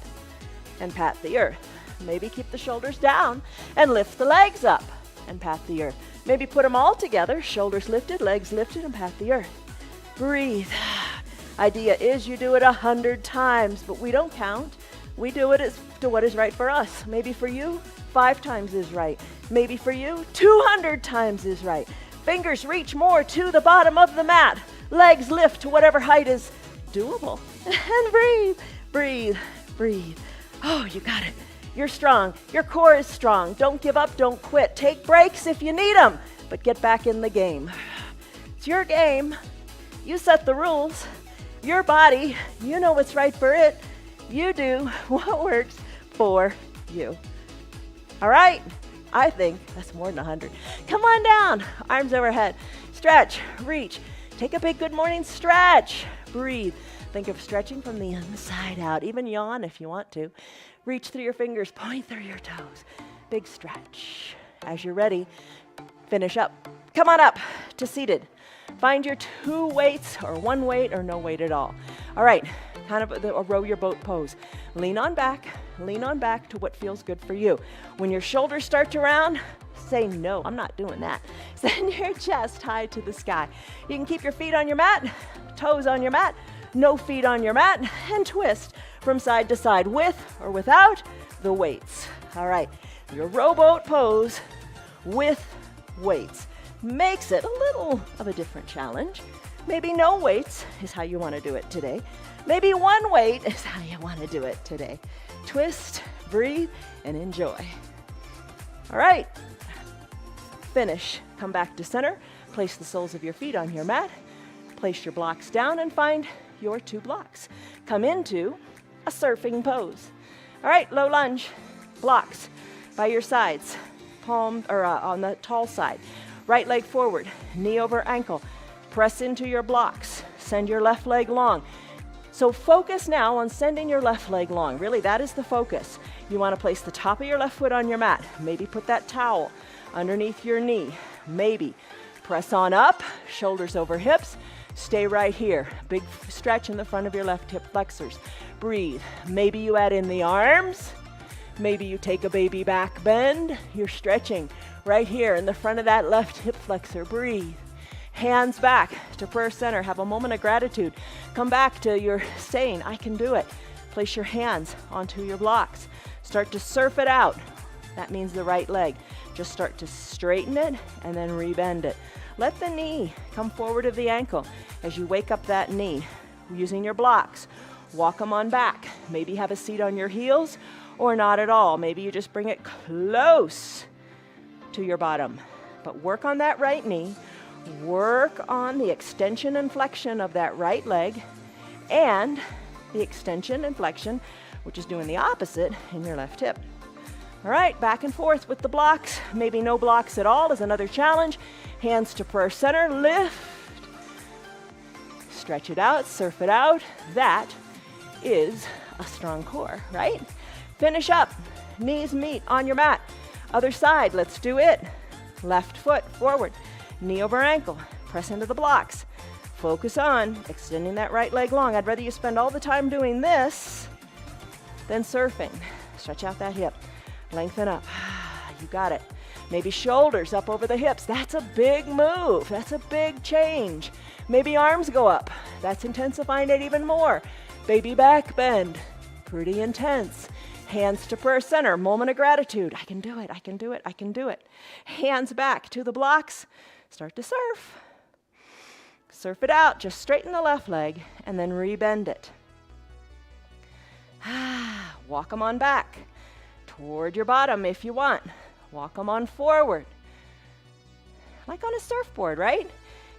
and pat the earth. Maybe keep the shoulders down and lift the legs up and pat the earth. Maybe put them all together, shoulders lifted, legs lifted, and pat the earth. Breathe. Idea is you do it 100 times, but we don't count. We do it as to what is right for us. Maybe for you, 5 times is right. Maybe for you, 200 times is right. Fingers reach more to the bottom of the mat. Legs lift to whatever height is doable. And breathe, breathe, breathe. Oh, you got it. You're strong. Your core is strong. Don't give up. Don't quit. Take breaks if you need them, but get back in the game. It's your game. You set the rules. Your body, you know what's right for it. You do what works for you. All right. I think that's more than 100. Come on down, arms overhead. Stretch, reach. Take a big good morning stretch. Breathe. Think of stretching from the inside out. Even yawn if you want to. Reach through your fingers, point through your toes. Big stretch. As you're ready, finish up. Come on up to seated. Find your 2 weights or 1 weight or no weight at all. All right, kind of a row your boat pose. Lean on back to what feels good for you. When your shoulders start to round, say no, I'm not doing that. Send your chest high to the sky. You can keep your feet on your mat, toes on your mat, no feet on your mat, and twist from side to side with or without the weights. All right, your rowboat pose with weights makes it a little of a different challenge. Maybe no weights is how you want to do it today. Maybe 1 weight is how you want to do it today. Twist, breathe, and enjoy. All right, finish. Come back to center. Place the soles of your feet on your mat. Place your blocks down and find your 2 blocks. Come into a surfing pose. All right, low lunge, blocks by your sides, palm or on the tall side. Right leg forward, knee over ankle. Press into your blocks. Send your left leg long. So focus now on sending your left leg long. Really, that is the focus. You want to place the top of your left foot on your mat. Maybe put that towel underneath your knee. Maybe press on up, shoulders over hips. Stay right here. Big stretch in the front of your left hip flexors. Breathe. Maybe you add in the arms. Maybe you take a baby back bend. You're stretching right here in the front of that left hip flexor. Breathe. Hands back to prayer center. Have a moment of gratitude. Come back to your saying, I can do it. Place your hands onto your blocks. Start to surf it out. That means the right leg. Just start to straighten it and then rebend it. Let the knee come forward of the ankle as you wake up that knee. Using your blocks, walk them on back. Maybe have a seat on your heels or not at all. Maybe you just bring it close to your bottom. But work on that right knee. Work on the extension and flexion of that right leg and the extension and flexion, which is doing the opposite in your left hip. All right, back and forth with the blocks. Maybe no blocks at all is another challenge. Hands to prayer center, lift. Stretch it out, surf it out. That is a strong core, right? Finish up, knees meet on your mat. Other side, let's do it. Left foot forward, knee over ankle. Press into the blocks. Focus on extending that right leg long. I'd rather you spend all the time doing this than surfing. Stretch out that hip. Lengthen up. You got it. Maybe shoulders up over the hips. That's a big move. That's a big change. Maybe arms go up. That's intensifying it even more. Baby back bend. Pretty intense. Hands to prayer center. Moment of gratitude. I can do it. I can do it. I can do it. Hands back to the blocks. Start to surf. Surf it out. Just straighten the left leg and then rebend it. Walk them on back. Toward your bottom if you want. Walk them on forward. Like on a surfboard, right?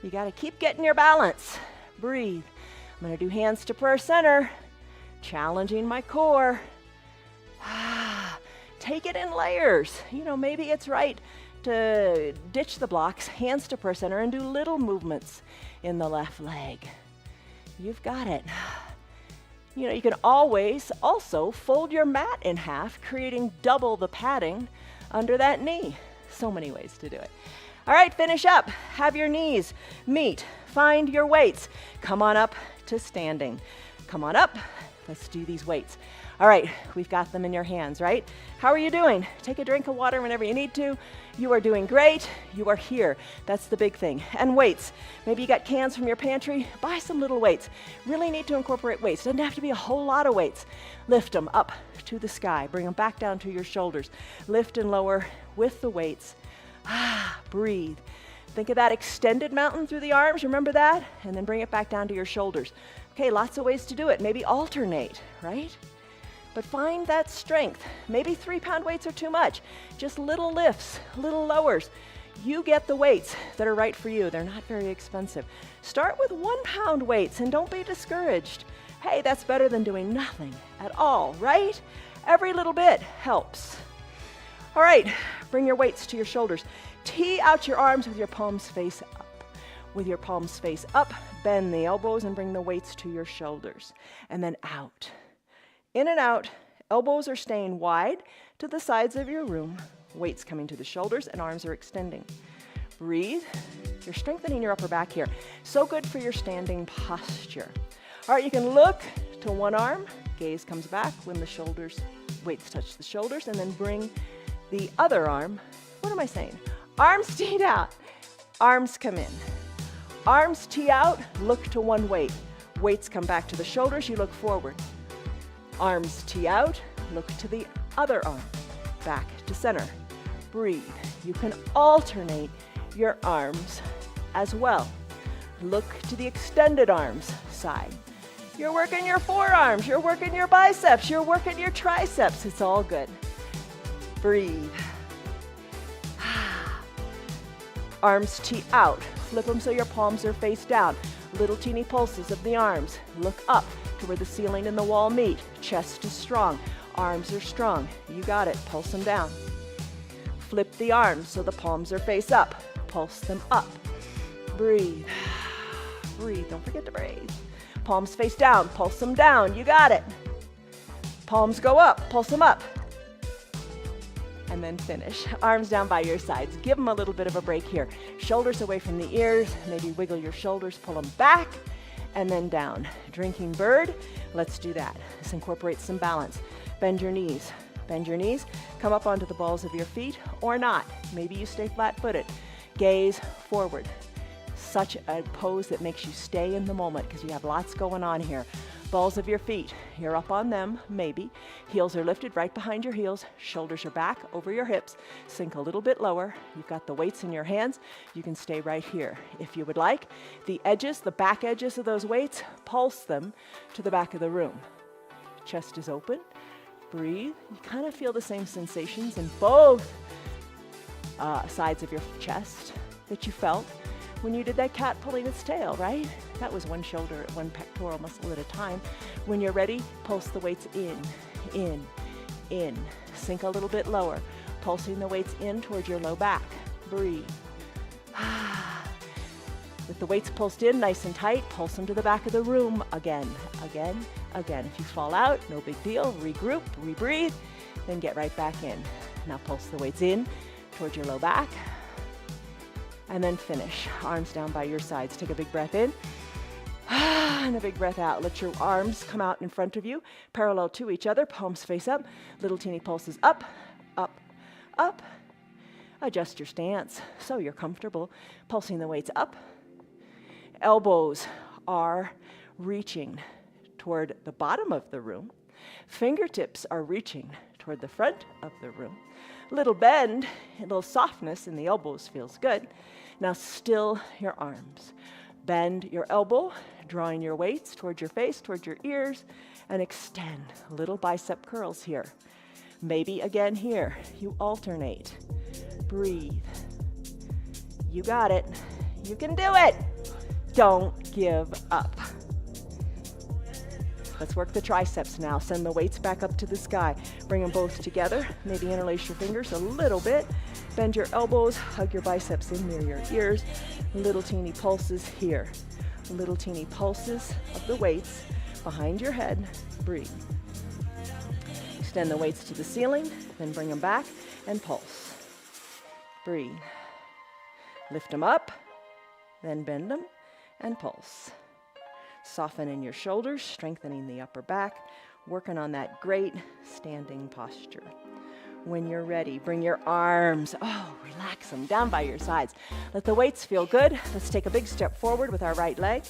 You got to keep getting your balance. Breathe. I'm going to do hands to prayer center. Challenging my core. Take it in layers. You know, maybe it's right to ditch the blocks, hands to prayer center, and do little movements in the left leg. You've got it. You know, you can always also fold your mat in half, creating double the padding under that knee. So many ways to do it. All right, finish up. Have your knees meet. Find your weights. Come on up to standing. Come on up. Let's do these weights. All right, we've got them in your hands, right? How are you doing? Take a drink of water whenever you need to. You are doing great. You are here. That's the big thing. And weights. Maybe you got cans from your pantry. Buy some little weights. Really need to incorporate weights. Doesn't have to be a whole lot of weights. Lift them up to the sky. Bring them back down to your shoulders. Lift and lower with the weights. Breathe. Think of that extended mountain through the arms. Remember that? And then bring it back down to your shoulders. Okay, lots of ways to do it. Maybe alternate, right? But find that strength. Maybe 3-pound weights are too much. Just little lifts, little lowers. You get the weights that are right for you. They're not very expensive. Start with 1-pound weights and don't be discouraged. Hey, that's better than doing nothing at all, right? Every little bit helps. All right, bring your weights to your shoulders. Tee out your arms with your palms face up. With your palms face up, bend the elbows and bring the weights to your shoulders. And then out. In and out. Elbows are staying wide to the sides of your room. Weights coming to the shoulders and arms are extending. Breathe. You're strengthening your upper back here. So good for your standing posture. All right, you can look to one arm. Gaze comes back when the shoulders, weights touch the shoulders, and then bring the other arm. What am I saying? Arms teed out. Arms come in. Arms tee out, look to one weight. Weights come back to the shoulders, you look forward. Arms tee out, look to the other arm. Back to center. Breathe. You can alternate your arms as well. Look to the extended arms side. You're working your forearms, you're working your biceps, you're working your triceps. It's all good. Breathe. Arms tee out. Flip them so your palms are face down. Little teeny pulses of the arms. Look up to where the ceiling and the wall meet. Chest is strong. Arms are strong. You got it. Pulse them down. Flip the arms so the palms are face up. Pulse them up. Breathe. Breathe. Don't forget to breathe. Palms face down. Pulse them down. You got it. Palms go up. Pulse them up. And then finish. Arms down by your sides. Give them a little bit of a break here. Shoulders away from the ears. Maybe wiggle your shoulders, pull them back, and then down. Drinking bird. Let's do that. This incorporates some balance. Bend your knees. Bend your knees. Come up onto the balls of your feet or not. Maybe you stay flat-footed. Gaze forward. Such a pose that makes you stay in the moment because you have lots going on here. Balls of your feet, you're up on them, maybe. Heels are lifted right behind your heels. Shoulders are back over your hips. Sink a little bit lower. You've got the weights in your hands. You can stay right here. If you would like, the edges, the back edges of those weights, pulse them to the back of the room. Chest is open. Breathe. You kind of feel the same sensations in both sides of your chest that you felt when you did that cat pulling its tail, right? That was one shoulder, one pectoral muscle at a time. When you're ready, pulse the weights in. Sink a little bit lower, pulsing the weights in towards your low back. Breathe. With the weights pulsed in nice and tight, pulse them to the back of the room again. If you fall out, no big deal. Regroup, rebreathe, then get right back in. Now pulse the weights in towards your low back. And then finish. Arms down by your sides. Take a big breath in. And a big breath out. Let your arms come out in front of you, parallel to each other, palms face up. Little teeny pulses up, up, up. Adjust your stance so you're comfortable. Pulsing the weights up. Elbows are reaching toward the bottom of the room. Fingertips are reaching toward the front of the room. Little bend, a little softness in the elbows feels good. Now still your arms. Bend your elbow, drawing your weights towards your face, towards your ears, and extend. Little bicep curls here. Maybe again here. You alternate. Breathe. You got it. You can do it. Don't give up. Let's work the triceps now. Send the weights back up to the sky. Bring them both together. Maybe interlace your fingers a little bit. Bend your elbows. Hug your biceps in near your ears. Little teeny pulses here. Little teeny pulses of the weights behind your head. Breathe. Extend the weights to the ceiling. Then bring them back and pulse. Breathe. Lift them up. Then bend them and pulse. Soften in your shoulders, strengthening the upper back, working on that great standing posture. When you're ready, bring your arms, relax them down by your sides. Let the weights feel good. Let's take a big step forward with our right leg.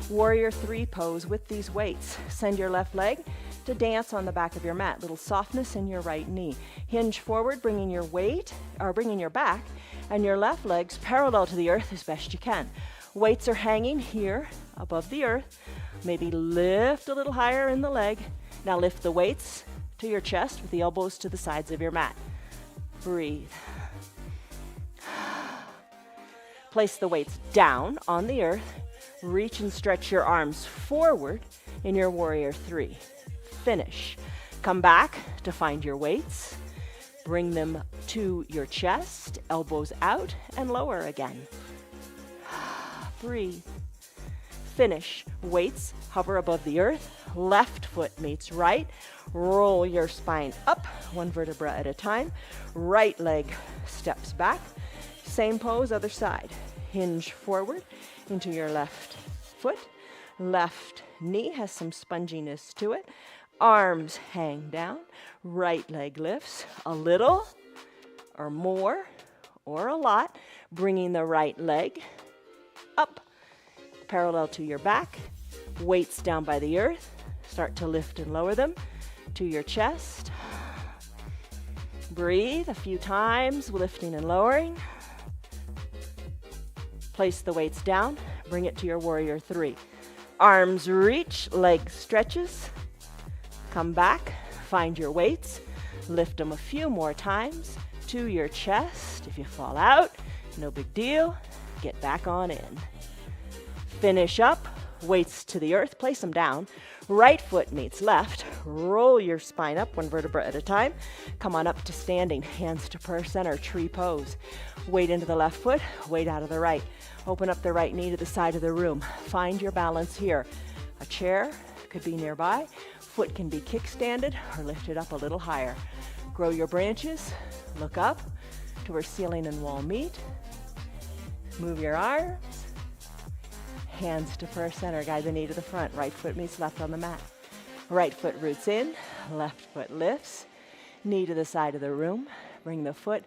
Warrior 3 pose with these weights. Send your left leg to dance on the back of your mat. Little softness in your right knee. Hinge forward, bringing your back and your left legs parallel to the earth as best you can. Weights are hanging here above the earth. Maybe lift a little higher in the leg. Now lift the weights to your chest with the elbows to the sides of your mat. Breathe. Place the weights down on the earth. Reach and stretch your arms forward in your warrior 3. Finish. Come back to find your weights. Bring them to your chest, elbows out, and lower again. Breathe. Finish. Weights hover above the earth. Left foot meets right. Roll your spine up, one vertebra at a time. Right leg steps back. Same pose, other side. Hinge forward into your left foot. Left knee has some sponginess to it. Arms hang down. Right leg lifts a little or more or a lot. Bringing the right leg up, parallel to your back. Weights down by the earth. Start to lift and lower them to your chest. Breathe a few times, lifting and lowering. Place the weights down. Bring it to your warrior three. Arms reach, leg stretches. Come back, find your weights. Lift them a few more times to your chest. If you fall out, no big deal. Get back on in. Finish up, weights to the earth, place them down. Right foot meets left. Roll your spine up, one vertebra at a time. Come on up to standing, hands to prayer center, tree pose. Weight into the left foot, weight out of the right. Open up the right knee to the side of the room. Find your balance here. A chair could be nearby. Foot can be kickstanded or lifted up a little higher. Grow your branches, look up to where ceiling and wall meet. Move your arms. Hands to prayer center, guide the knee to the front. Right foot meets left on the mat. Right foot roots in, left foot lifts. Knee to the side of the room. Bring the foot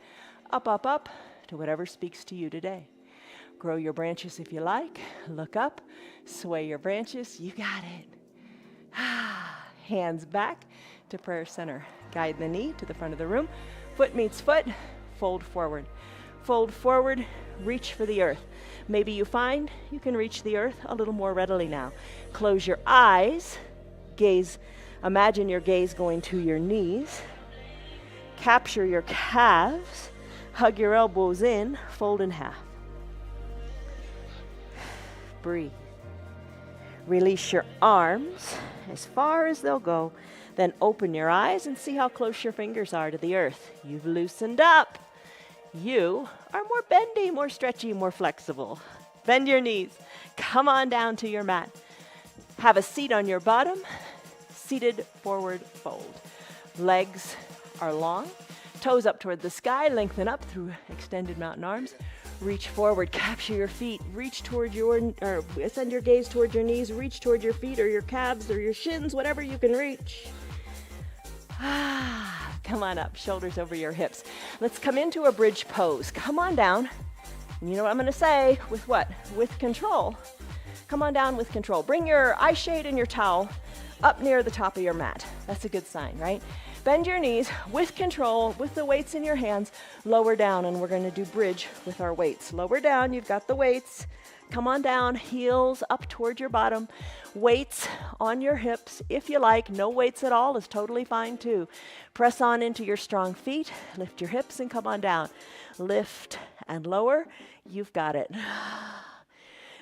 up, up, up to whatever speaks to you today. Grow your branches if you like. Look up, sway your branches. You got it. Hands back to prayer center. Guide the knee to the front of the room. Foot meets foot, fold forward. Fold forward, reach for the earth. Maybe you find you can reach the earth a little more readily now. Close your eyes, gaze, imagine your gaze going to your knees. Capture your calves, hug your elbows in, fold in half. Breathe. Release your arms as far as they'll go. Then open your eyes and see how close your fingers are to the earth. You've loosened up. You are more bendy, more stretchy, more flexible. Bend your knees. Come on down to your mat. Have a seat on your bottom. Seated forward fold. Legs are long. Toes up toward the sky. Lengthen up through extended mountain arms. Reach forward. Capture your feet. Reach toward or send your gaze toward your knees. Reach toward your feet or your calves or your shins, whatever you can reach. Come on up, shoulders over your hips. Let's come into a bridge pose. Come on down. And you know what I'm going to say? With what? With control. Come on down with control. Bring your eye shade and your towel up near the top of your mat. That's a good sign, right? Bend your knees with control, with the weights in your hands. Lower down, and we're going to do bridge with our weights. Lower down, you've got the weights. Come on down, heels up toward your bottom. Weights on your hips, if you like. No weights at all is totally fine too. Press on into your strong feet. Lift your hips and come on down. Lift and lower. You've got it.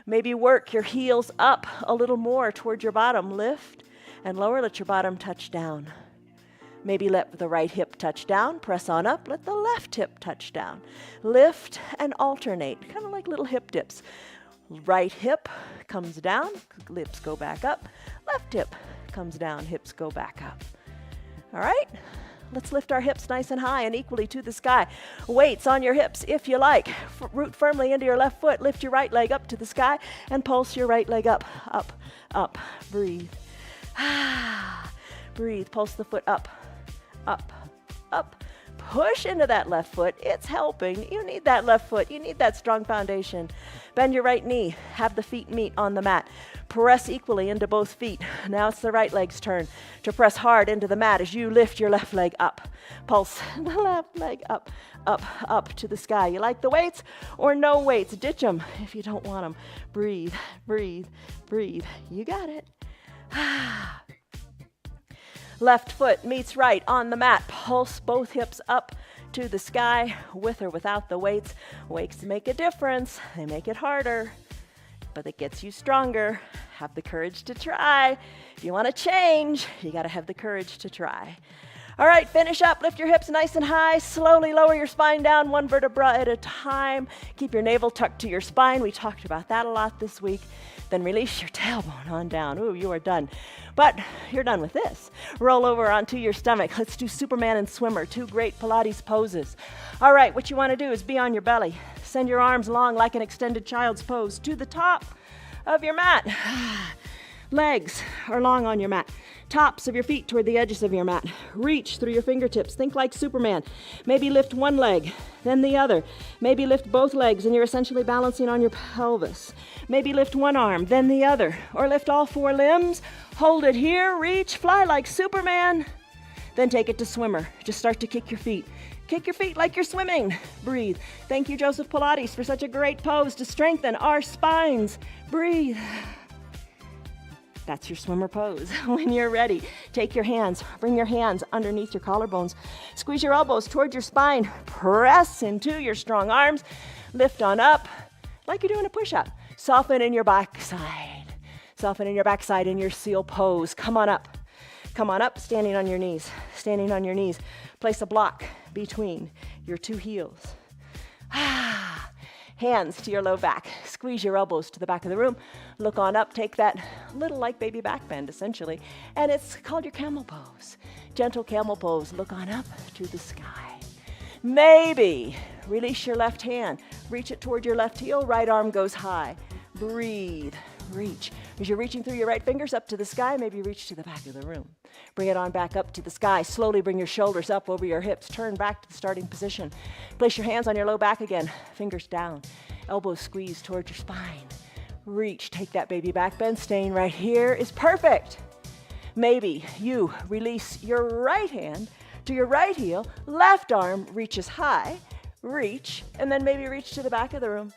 Maybe work your heels up a little more toward your bottom. Lift and lower. Let your bottom touch down. Maybe let the right hip touch down. Press on up. Let the left hip touch down. Lift and alternate, kind of like little hip dips. Right hip comes down, hips go back up. Left hip comes down, hips go back up. All right, let's lift our hips nice and high and equally to the sky. Weights on your hips if you like. Root firmly into your left foot. Lift your right leg up to the sky and pulse your right leg up, up, up. Breathe. Breathe. Pulse the foot up, up, up. Push into that left foot. It's helping. You need that left foot. You need that strong foundation. Bend your right knee. Have the feet meet on the mat. Press equally into both feet. Now it's the right leg's turn to press hard into the mat as you lift your left leg up. Pulse the left leg up, up, up to the sky. You like the weights or no weights? Ditch them if you don't want them. Breathe, breathe, breathe. You got it. Left foot meets right on the mat. Pulse both hips up to the sky with or without the weights. Weights make a difference. They make it harder, but it gets you stronger. Have the courage to try. If you want to change, you got to have the courage to try. All right, finish up. Lift your hips nice and high. Slowly lower your spine down, one vertebra at a time. Keep your navel tucked to your spine. We talked about that a lot this week. Then release your tailbone on down. Ooh, you are done. But you're done with this. Roll over onto your stomach. Let's do Superman and Swimmer, two great Pilates poses. All right, what you want to do is be on your belly. Send your arms long like an extended child's pose to the top of your mat. Legs are long on your mat. Tops of your feet toward the edges of your mat. Reach through your fingertips. Think like Superman. Maybe lift one leg, then the other. Maybe lift both legs and you're essentially balancing on your pelvis. Maybe lift one arm, then the other. Or lift all four limbs. Hold it here. Reach. Fly like Superman. Then take it to Swimmer. Just start to kick your feet. Kick your feet like you're swimming. Breathe. Thank you, Joseph Pilates, for such a great pose to strengthen our spines. Breathe. That's your swimmer pose. When you're ready, take your hands, bring your hands underneath your collarbones. Squeeze your elbows toward your spine. Press into your strong arms. Lift on up like you're doing a push-up. Soften in your backside. Soften in your backside in your seal pose. Come on up. Come on up, standing on your knees. Standing on your knees. Place a block between your two heels. Hands to your low back. Squeeze your elbows to the back of the room. Look on up. Take that little like baby back bend, essentially. And it's called your camel pose. Gentle camel pose. Look on up to the sky. Maybe release your left hand. Reach it toward your left heel. Right arm goes high. Breathe. Reach. As you're reaching through your right fingers up to the sky, maybe reach to the back of the room. Bring it on back up to the sky. Slowly bring your shoulders up over your hips. Turn back to the starting position. Place your hands on your low back again. Fingers down. Elbows squeezed towards your spine. Reach. Take that baby back bend. Staying right here is perfect. Maybe you release your right hand to your right heel. Left arm reaches high. Reach. And then maybe reach to the back of the room.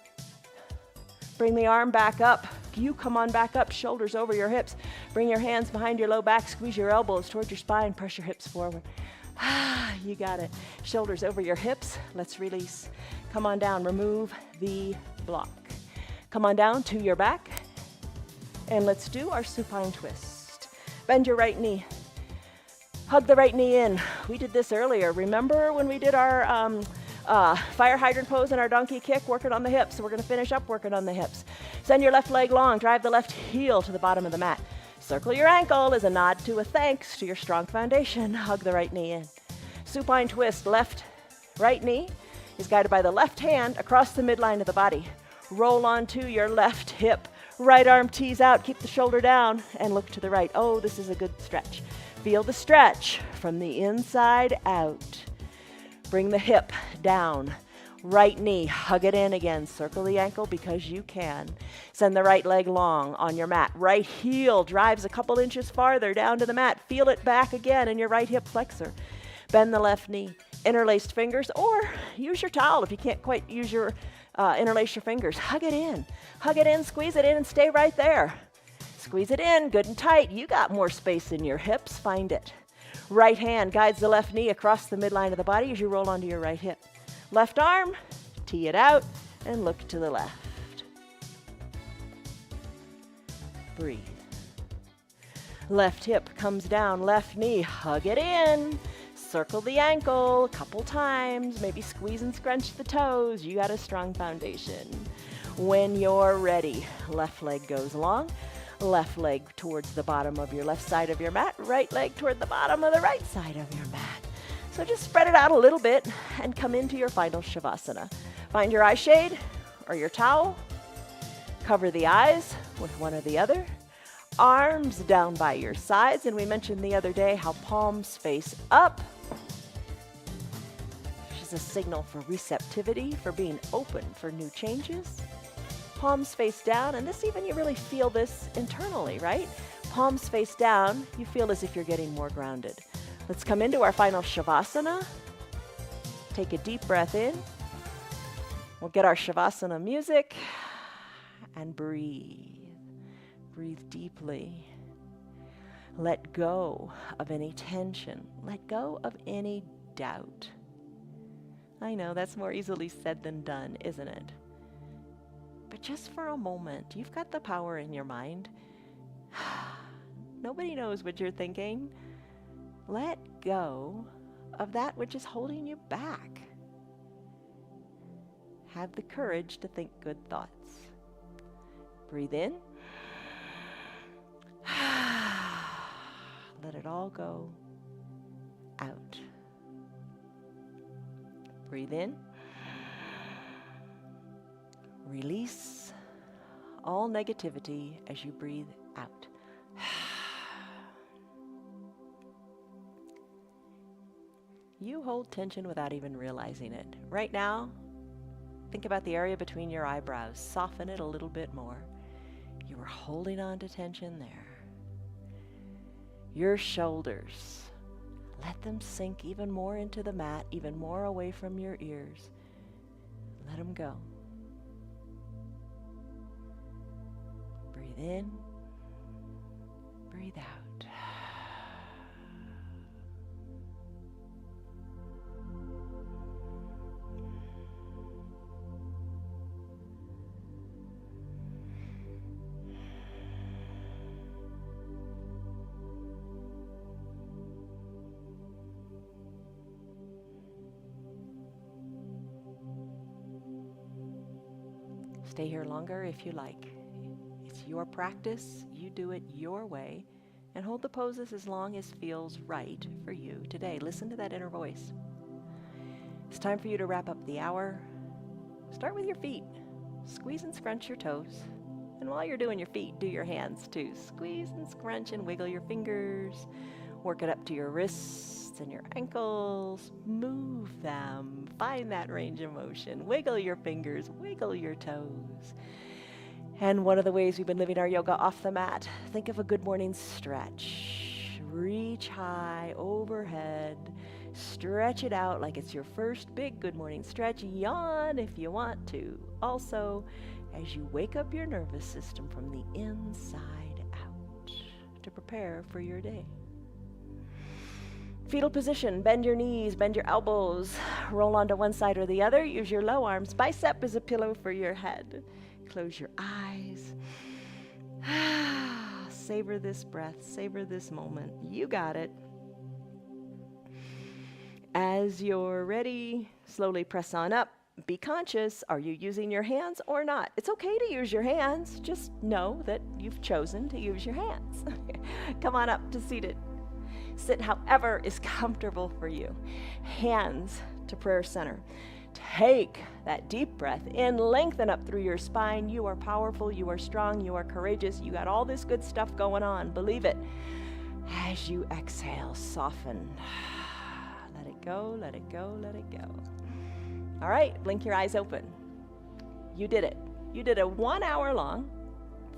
Bring the arm back up. You come on back up, shoulders over your hips. Bring your hands behind your low back. Squeeze your elbows towards your spine. Press your hips forward. You got it. Shoulders over your hips. Let's release. Come on down. Remove the block. Come on down to your back. And let's do our supine twist. Bend your right knee. Hug the right knee in. We did this earlier. Remember when we did our fire hydrant pose and our donkey kick, working on the hips. So we're going to finish up working on the hips. Send your left leg long. Drive the left heel to the bottom of the mat. Circle your ankle as a nod to a thanks to your strong foundation. Hug the right knee in. Supine twist. Right knee is guided by the left hand across the midline of the body. Roll onto your left hip. Right arm tees out. Keep the shoulder down and look to the right. Oh, this is a good stretch. Feel the stretch from the inside out. Bring the hip down. Right knee, hug it in again. Circle the ankle because you can. Send the right leg long on your mat. Right heel drives a couple inches farther down to the mat. Feel it back again in your right hip flexor. Bend the left knee. Interlaced fingers, or use your towel if you can't quite use your interlace your fingers. Hug it in. Hug it in, squeeze it in, and stay right there. Squeeze it in, good and tight. You got more space in your hips. Find it. Right hand guides the left knee across the midline of the body as you roll onto your right hip. Left arm, tee it out, and look to the left. Breathe. Left hip comes down, left knee, hug it in. Circle the ankle a couple times, maybe squeeze and scrunch the toes. You got a strong foundation. When you're ready, left leg goes long. Left leg towards the bottom of your left side of your mat, right leg toward the bottom of the right side of your mat. So just spread it out a little bit and come into your final Shavasana. Find your eye shade or your towel. Cover the eyes with one or the other. Arms down by your sides. And we mentioned the other day how palms face up, which is a signal for receptivity, for being open for new changes. Palms face down, and this even you really feel this internally, right? Palms face down, you feel as if you're getting more grounded. Let's come into our final Shavasana. Take a deep breath in. We'll get our Shavasana music and breathe. Breathe deeply. Let go of any tension. Let go of any doubt. I know that's more easily said than done, isn't it? But just for a moment, you've got the power in your mind. Nobody knows what you're thinking. Let go of that which is holding you back. Have the courage to think good thoughts. Breathe in. Let it all go out. Breathe in. Release all negativity as you breathe out. You hold tension without even realizing it. Right now, think about the area between your eyebrows. Soften it a little bit more. You are holding on to tension there. Your shoulders. Let them sink even more into the mat, even more away from your ears. Let them go. Breathe in. Breathe out. Stay here longer if you like. It's your practice. You do it your way. And hold the poses as long as feels right for you today. Listen to that inner voice. It's time for you to wrap up the hour. Start with your feet. Squeeze and scrunch your toes. And while you're doing your feet, do your hands too. Squeeze and scrunch and wiggle your fingers. Work it up to your wrists and your ankles. Move them. Find that range of motion. Wiggle your fingers. Wiggle your toes. And one of the ways we've been living our yoga off the mat, think of a good morning stretch. Reach high overhead. Stretch it out like it's your first big good morning stretch. Yawn if you want to. Also, as you wake up your nervous system from the inside out to prepare for your day. Fetal position, bend your knees, bend your elbows, roll onto one side or the other. Use your low arms. Bicep is a pillow for your head. Close your eyes. Savor this breath, savor this moment. You got it. As you're ready, slowly press on up. Be conscious, are you using your hands or not? It's okay to use your hands. Just know that you've chosen to use your hands. Come on up to seated. Sit however is comfortable for you. Hands to prayer center. Take that deep breath in, lengthen up through your spine. You are powerful, you are strong, you are courageous. You got all this good stuff going on. Believe it. As you exhale, soften. Let it go, let it go, let it go. All right, blink your eyes open. You did it. You did a 1 hour long,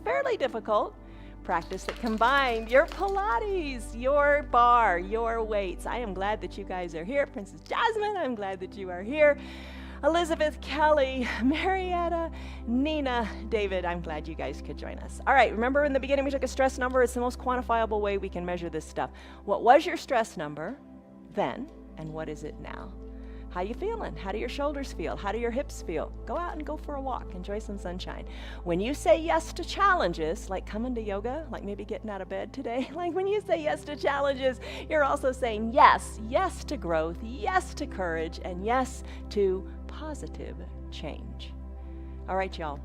fairly difficult practice that combined your Pilates, your bar, your weights. I am glad that you guys are here. Princess Jasmine, I'm glad that you are here. Elizabeth, Kelly, Marietta, Nina, David, I'm glad you guys could join us. All right, remember in the beginning we took a stress number. It's the most quantifiable way we can measure this stuff. What was your stress number then, and what is it now? How you feeling? How do your shoulders feel? How do your hips feel? Go out and go for a walk. Enjoy some sunshine. When you say yes to challenges, like coming to yoga, like maybe getting out of bed today, like when you say yes to challenges, you're also saying yes, yes to growth, yes to courage, and yes to positive change. All right, y'all.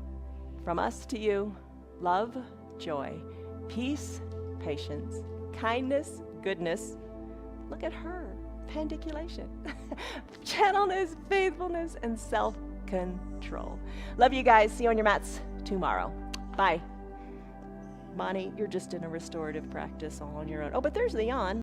From us to you, love, joy, peace, patience, kindness, goodness. Look at her. Pandiculation, gentleness, faithfulness, and self-control. Love you guys. See you on your mats tomorrow. Bye. Bonnie, you're just in a restorative practice all on your own. Oh, but there's the yawn.